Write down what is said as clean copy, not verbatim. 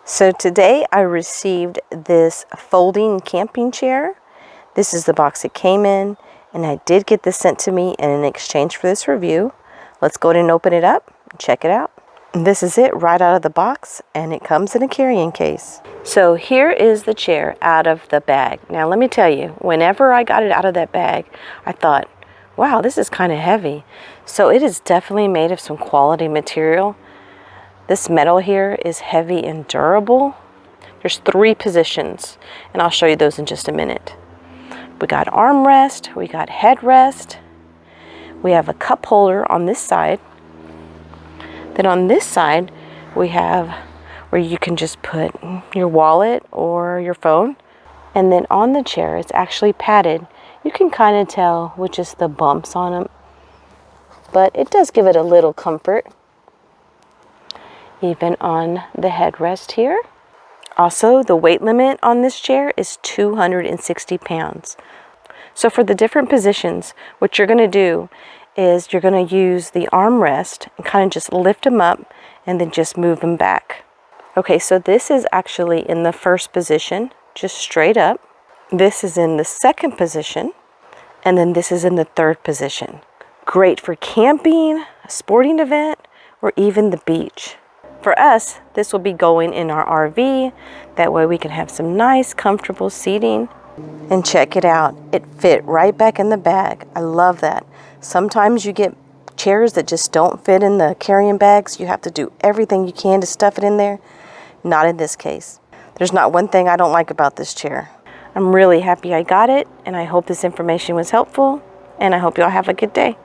So today I received this folding camping chair. This is the box it came in, and I did get this sent to me in exchange for this review. Let's go ahead and open it up and check it out. And this is it right out of the box, and it comes in a carrying case. So here is the chair out of the bag. Now let me tell you, whenever I got it out of that bag, I thought, wow, this is kind of heavy. So it is definitely made of some quality material. This metal here is heavy and durable. There's 3 positions, and I'll show you those in just a minute. We got armrest, we got headrest, we have a cup holder on this side. Then on this side, we have where you can just put your wallet or your phone. And then on the chair, it's actually padded. You can kind of tell with just the bumps on them, but it does give it a little comfort. Even on the headrest here. Also, the weight limit on this chair is 260 pounds. So for the different positions, what you're going to do is you're going to use the armrest and kind of just lift them up and then just move them back. Okay, so this is actually in the first position, just straight up. This is in the second position, and then this is in the third position. Great for camping, a sporting event, or even the beach. For us, this will be going in our RV. That way we can have some nice, comfortable seating. And check it out. It fit right back in the bag. I love that. Sometimes you get chairs that just don't fit in the carrying bags. You have to do everything you can to stuff it in there. Not in this case. There's not one thing I don't like about this chair. I'm really happy I got it, and I hope this information was helpful, and I hope y'all have a good day.